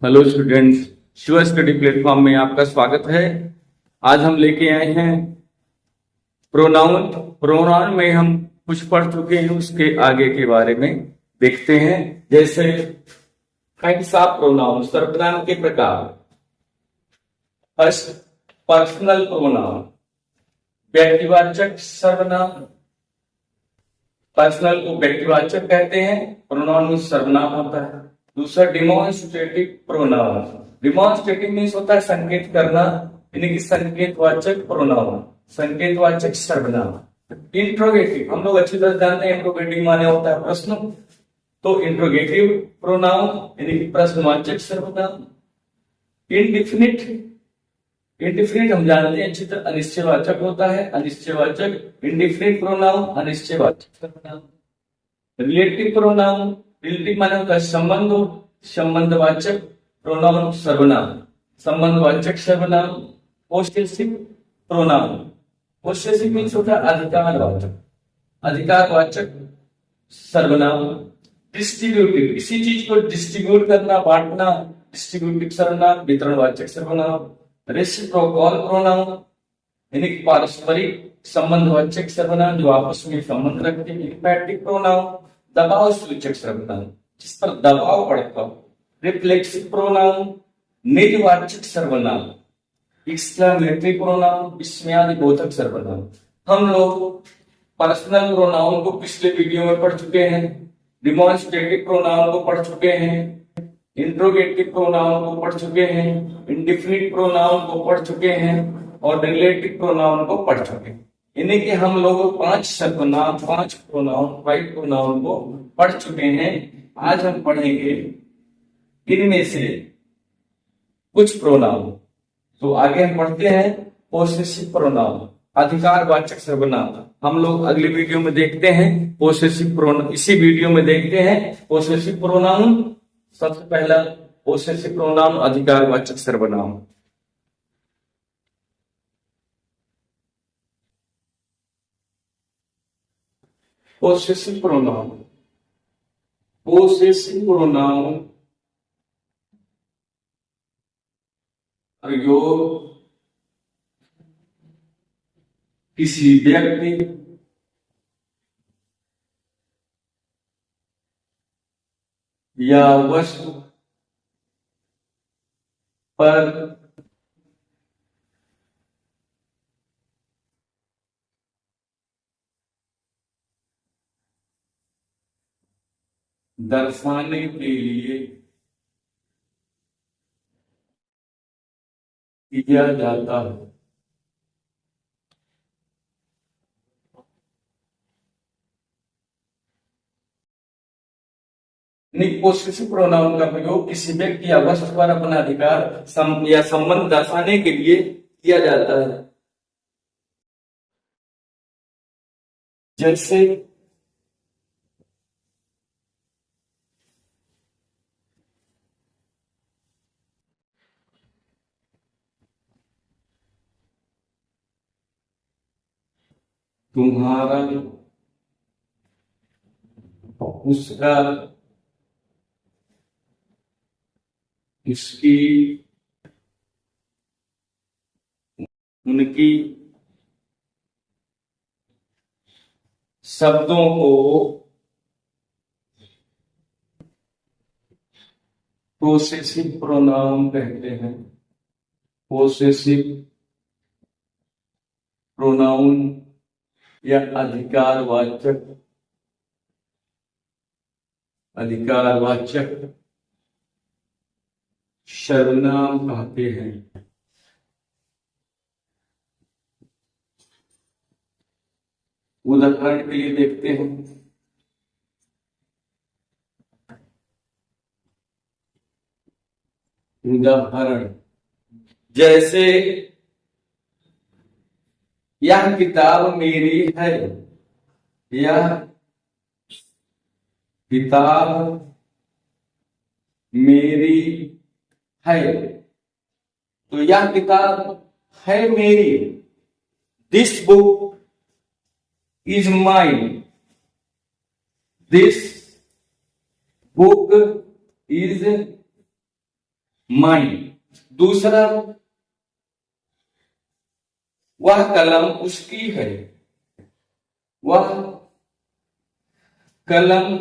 Hello students, Shiva study platform में आपका स्वागत है। आज हम लेके आए हैं प्रोनाउन। प्रोनाउन में हम कुछ पढ़ चुके हैं, उसके आगे के बारे में देखते हैं। जैसे काइंड्स ऑफ प्रोनाउन, सर्वनाम के प्रकार। फर्स्ट, पर्सनल प्रोनाउन, व्यक्तिवाचक सर्वनाम। पर्सनल को व्यक्तिवाचक कहते हैं, प्रोनाउन में सर्वनाम होता है। दूसरा, डिमॉन्स्ट्रेटिव प्रोनाउन। डिमॉन्स्ट्रेटिव मीन्स होता है संकेत करना, यानी कि संकेतवाचक प्रोनाउन, संकेतवाचक सर्वनाम। इंट्रोगेटिव, हम लोग अच्छी तरह जानते हैं इंट्रोगेटिव माने होता है प्रश्न, तो इंट्रोगेटिव प्रोनाउन यानी कि प्रश्नवाचक सर्वनाम। इंडिफिनिट, इंडिफिनिट हम जानते हैं अच्छी तरह अनिश्चयवाचक होता है, अनिश्चयवाचक इंडिफिनिट प्रोनाउन, अनिश्चयवाचक सर्वनाम। रिलेटिव प्रोनाउन, रिलेटिव माने होता है संबंध, संबंधवाचक प्रोनाउन सर्वनाम, संबंधवाचक सर्वनाम। पोसेसिव प्रोनाउन, पोसेसिव मीन्स होता है अधिकारवाचक, अधिकारवाचक सर्वनाम। डिस्ट्रीब्यूटिव, किसी चीज को डिस्ट्रीब्यूट करना, बांटना, डिस्ट्रीब्यूटिव सर्वनाम, वितरणवाचक सर्वनाम। रेसिप्रोकल प्रोनाउन यानी कि पारस्परिक संबंधवाचक सर्वनाम, जो आपस में संबंध रखते हैं। इम्पैटिक प्रोनाउन, दबाव सूचक सर्वनाम, जिस पर दबाव पड़ता हो। रिफ्लेक्सिव प्रोनाउन, निजवाचक सर्वनाम। एक्सक्लेमेटरी प्रोनाउन, विस्मयादिबोधक सर्वनाम। हम लोग पर्सनल प्रोनाउन को पिछले वीडियो में पढ़ चुके हैं, डिमॉन्स्ट्रेटिव प्रोनाउन को पढ़ चुके हैं, इंट्रोगेटिव प्रोनाउन को पढ़ चुके हैं, इंडिफिनिट प्रोनाउन को पढ़ चुके हैं और रिलेटिव प्रोनाउन को पढ़ चुके हैं। यानी कि हम लोग 5 सर्वनाम, 5 प्रोनाउन, 5 प्रोनाउन को पढ़ चुके हैं। आज हम पढ़ेंगे इनमें से कुछ प्रोनाउन। तो आगे हम पढ़ते हैं पोसेसिव प्रोनाउन, अधिकारवाचक सर्वनाम। हम लोग अगले वीडियो में देखते हैं पोसेसिव प्रोनाउन, इसी वीडियो में देखते हैं पोसेसिव प्रोनाउन। सबसे पहला पोसेसिव प्रोनाउन, अधिकारवाचक सर्वनाम। पोसेसिव प्रोनाउन, पोसेसिव प्रोनाउन प्रयोग किसी व्यक्ति या वस्तु पर दर्शाने के लिए किया जाता है। पोसेसिव प्रोनाउन का प्रयोग किसी व्यक्ति या वस्तु पर अपना अधिकार या संबंध दर्शाने के लिए किया जाता है। जैसे तुम्हारा, उसका, इसकी, उनकी, शब्दों को पोसेसिव प्रोनाउन कहते हैं। पोसेसिव प्रोनाउन या अधिकारवाचक, अधिकारवाचक सर्वनाम कहते हैं। उदाहरण के लिए देखते हैं, उदाहरण जैसे यह किताब मेरी है, यह किताब मेरी है, तो यह किताब है मेरी। This book is mine. This book is mine. दूसरा, वह कलम उसकी है, वह कलम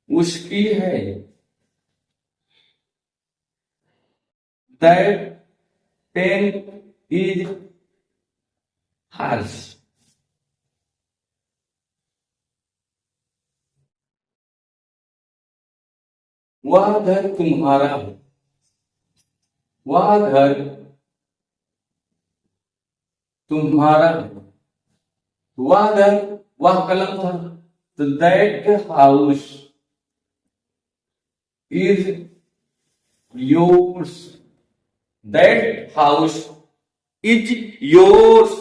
उसकी है। That pen is hers. वह घर तुम्हारा है, वह घर तुम्हारा है। वह घर, वह कलम था, तो that house is yours. That house is yours.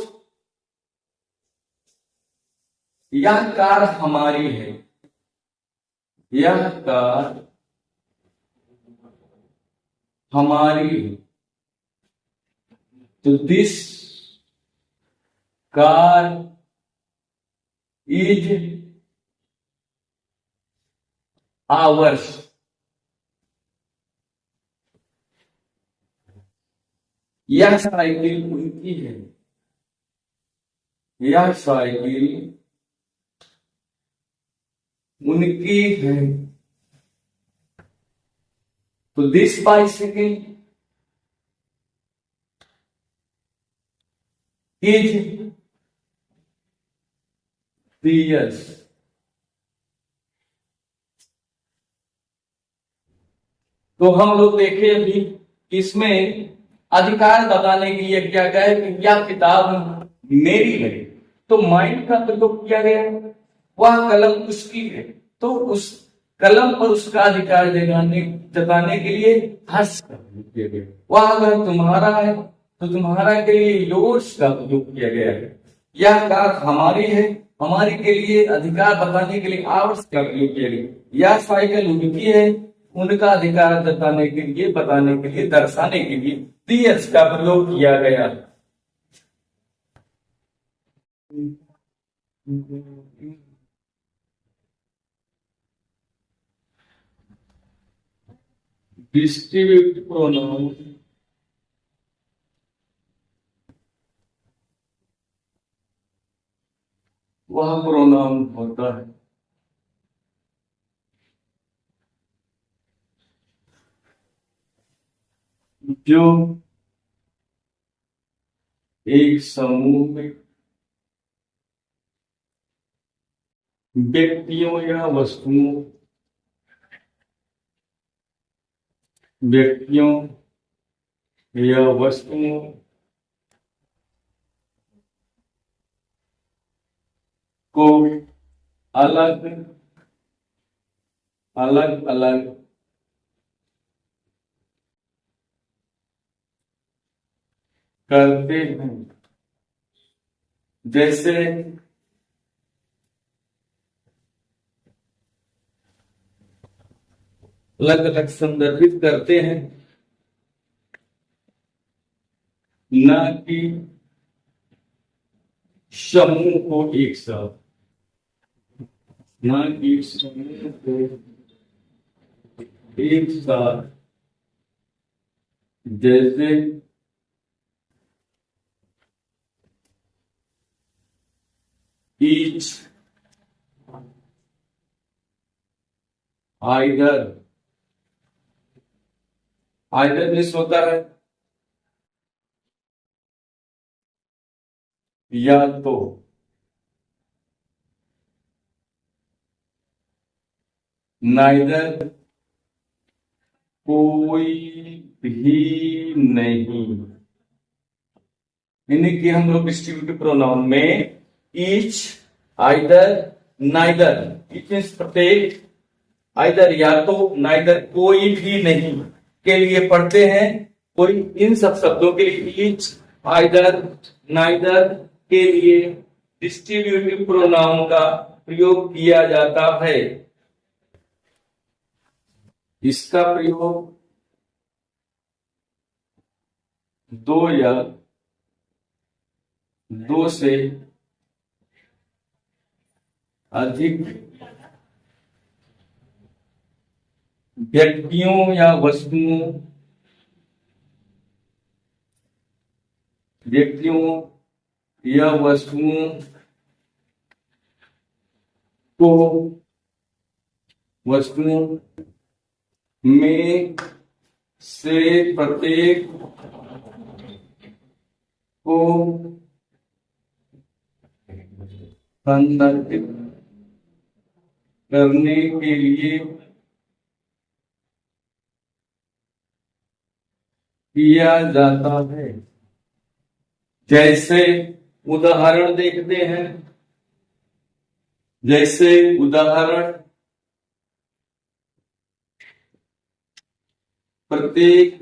यह कार हमारी है, यह कार हमारी है। तो दिस कार इज आवर्स। यह साइकिल उनकी है, यह साइकिल उनकी है। तो दिस बाइसिकल इज दियर्स। तो हम लोग देखे अभी इसमें अधिकार बताने के लिए क्या कहे कि यह किताब मेरी है, तो माइंड का प्रयोग किया गया। वह कलम उसकी है, तो उस कलम पर उसका अधिकार जताने के लिए हर्ष का प्रयोग किया गया। वह अगर तुम्हारा है तो तुम्हारा के लिए योर्स का प्रयोग किया गया है। यह कार हमारी है, हमारी के लिए अधिकार बताने के लिए आवर्स का प्रयोग किया गया। यह साइकिल उनकी है, उनका अधिकार जताने के लिए, बताने के लिए, दर्शाने के लिए दियर्स का प्रयोग किया गया। डिस्ट्रीब्यूट प्रोनाउन वह प्रोनाउन होता है जो एक समूह में व्यक्तियों या वस्तुओं को अलग अलग अलग करते हैं। जैसे अलग अलग संदर्भित करते हैं, न कि समूह को एक साथ, न कि समूह को एक साथ। जैसे ईच, आइदर। आइदर मिस होता है या तो, नाइदर कोई भी नहीं। यानी कि हम लोग डिस्ट्रीब्यूटिव प्रोनाउन में each, either, neither, each means प्रत्येक, आइदर या तो, नाइदर कोई भी नहीं के लिए पढ़ते हैं। कोई इन सब शब्दों के लिए ईच, आइदर, नाइदर के लिए डिस्ट्रीब्यूटिव प्रोनाउन का प्रयोग किया जाता है। इसका प्रयोग दो या दो से अधिक व्यक्तियों या वस्तुओं को वस्तुओं में से प्रत्येक को संदर्भित करने के लिए किया जाता है। जैसे उदाहरण देखते हैं, जैसे उदाहरण प्रत्येक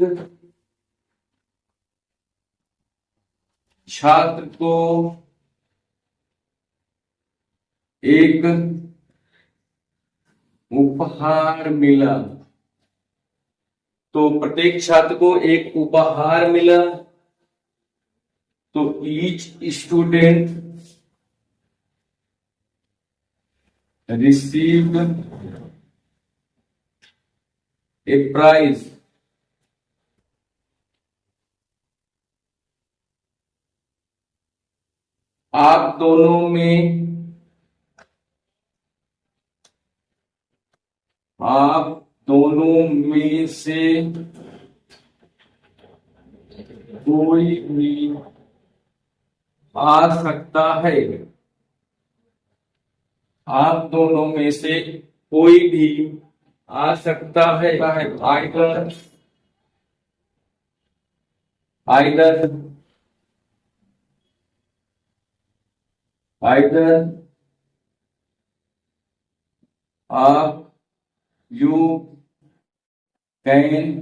छात्र को एक उपहार मिला। तो प्रत्येक छात्र को एक उपहार मिला, तो each student received a prize. आप दोनों में से कोई भी आ सकता है। आप दोनों में से कोई भी आ सकता है। आइदर आप यू कैन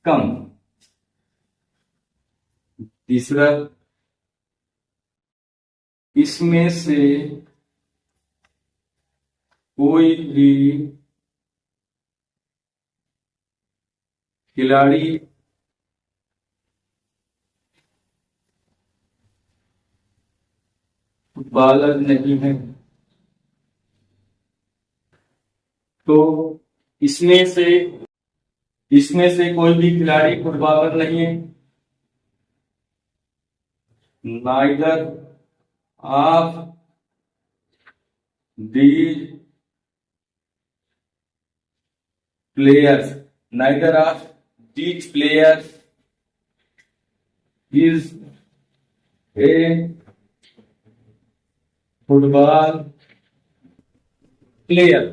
कम। तीसरा, इसमें से कोई भी खिलाड़ी फुटबॉलर नहीं है। तो इसमें से कोई भी खिलाड़ी फुटबॉलर नहीं है। Neither of these players is a football player.